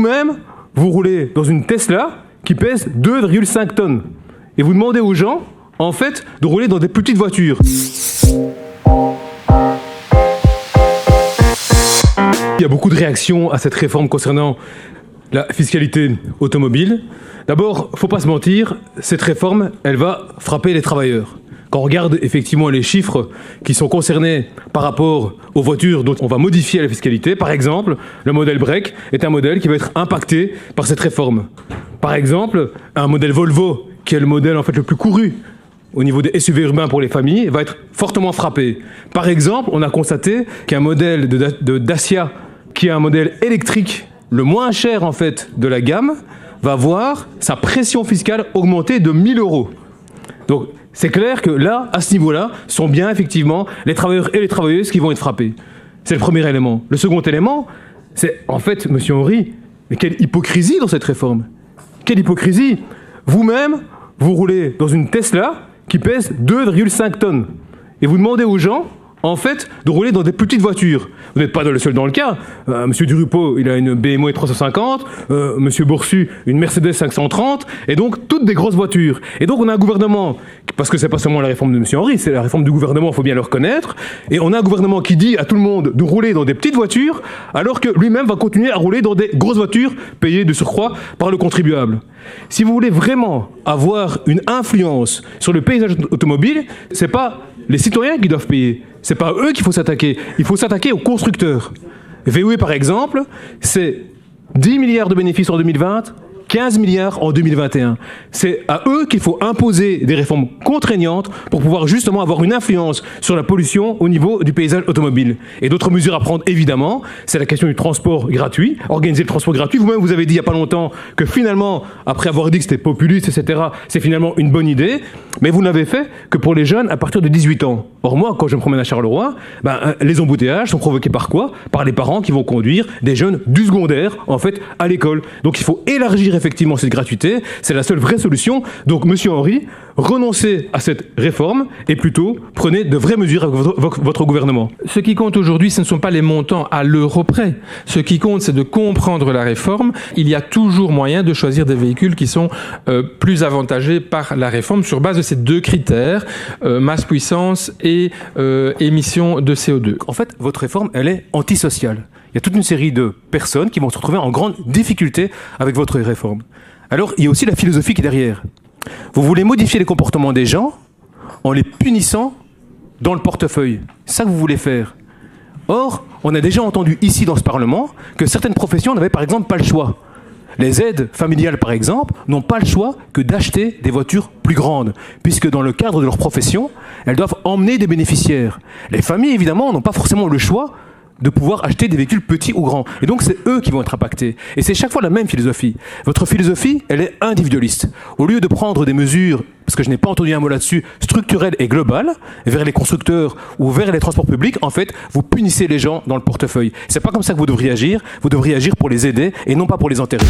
Vous-même, vous roulez dans une Tesla qui pèse 2,5 tonnes. Et vous demandez aux gens, en fait, de rouler dans des petites voitures. Il y a beaucoup de réactions à cette réforme concernant la fiscalité automobile. D'abord, faut pas se mentir, cette réforme, elle va frapper les travailleurs. Quand on regarde effectivement les chiffres qui sont concernés par rapport aux voitures dont on va modifier la fiscalité, par exemple, le modèle break est un modèle qui va être impacté par cette réforme. Par exemple, un modèle Volvo, qui est le modèle en fait le plus couru au niveau des SUV urbains pour les familles, va être fortement frappé. Par exemple, on a constaté qu'un modèle de Dacia, qui est un modèle électrique le moins cher en fait de la gamme, va voir sa pression fiscale augmenter de 1 000 €. Donc c'est clair que là, à ce niveau-là, sont bien effectivement les travailleurs et les travailleuses qui vont être frappés. C'est le premier élément. Le second élément, c'est en fait, monsieur Henry, mais quelle hypocrisie dans cette réforme. Quelle hypocrisie. Vous-même, vous roulez dans une Tesla qui pèse 2,5 tonnes. Et vous demandez aux gens, en fait, de rouler dans des petites voitures. Vous n'êtes pas le seul dans le cas. Monsieur Durupeau, il a une BMW 350, Monsieur Boursu, une Mercedes 530, et donc toutes des grosses voitures. Et donc on a un gouvernement, parce que c'est pas seulement la réforme de Monsieur Henry, c'est la réforme du gouvernement, il faut bien le reconnaître, et on a un gouvernement qui dit à tout le monde de rouler dans des petites voitures, alors que lui-même va continuer à rouler dans des grosses voitures, payées de surcroît par le contribuable. Si vous voulez vraiment avoir une influence sur le paysage automobile, c'est pas les citoyens qui doivent payer. C'est pas à eux qu'il faut s'attaquer. Il faut s'attaquer aux constructeurs. VW, par exemple, c'est 10 milliards de bénéfices en 2020, 15 milliards en 2021. C'est à eux qu'il faut imposer des réformes contraignantes pour pouvoir justement avoir une influence sur la pollution au niveau du paysage automobile. Et d'autres mesures à prendre, évidemment, c'est la question du transport gratuit. Organiser le transport gratuit. Vous-même, vous avez dit il n'y a pas longtemps que finalement, après avoir dit que c'était populiste, etc., c'est finalement une bonne idée. Mais vous n'avez fait que pour les jeunes à partir de 18 ans. Or moi, quand je me promène à Charleroi, les embouteillages sont provoqués par quoi? Par les parents qui vont conduire des jeunes du secondaire, en fait, à l'école. Donc il faut élargir effectivement cette gratuité, c'est la seule vraie solution. Donc monsieur Henry, renoncez à cette réforme et plutôt prenez de vraies mesures avec votre gouvernement. Ce qui compte aujourd'hui, ce ne sont pas les montants à l'euro près. Ce qui compte, c'est de comprendre la réforme. Il y a toujours moyen de choisir des véhicules qui sont plus avantagés par la réforme sur base de ces deux critères, masse puissance et émissions de CO2. En fait, votre réforme, elle est antisociale. Il y a toute une série de personnes qui vont se retrouver en grande difficulté avec votre réforme. Alors, il y a aussi la philosophie qui est derrière. Vous voulez modifier les comportements des gens en les punissant dans le portefeuille. C'est ça que vous voulez faire. Or, on a déjà entendu ici dans ce Parlement que certaines professions n'avaient par exemple pas le choix. Les aides familiales, par exemple, n'ont pas le choix que d'acheter des voitures plus grandes, puisque dans le cadre de leur profession, elles doivent emmener des bénéficiaires. Les familles, évidemment, n'ont pas forcément le choix de pouvoir acheter des véhicules petits ou grands. Et donc, c'est eux qui vont être impactés. Et c'est chaque fois la même philosophie. Votre philosophie, elle est individualiste. Au lieu de prendre des mesures, parce que je n'ai pas entendu un mot là-dessus, structurelles et globales, vers les constructeurs ou vers les transports publics, en fait, vous punissez les gens dans le portefeuille. C'est pas comme ça que vous devriez agir. Vous devriez agir pour les aider et non pas pour les enterrer.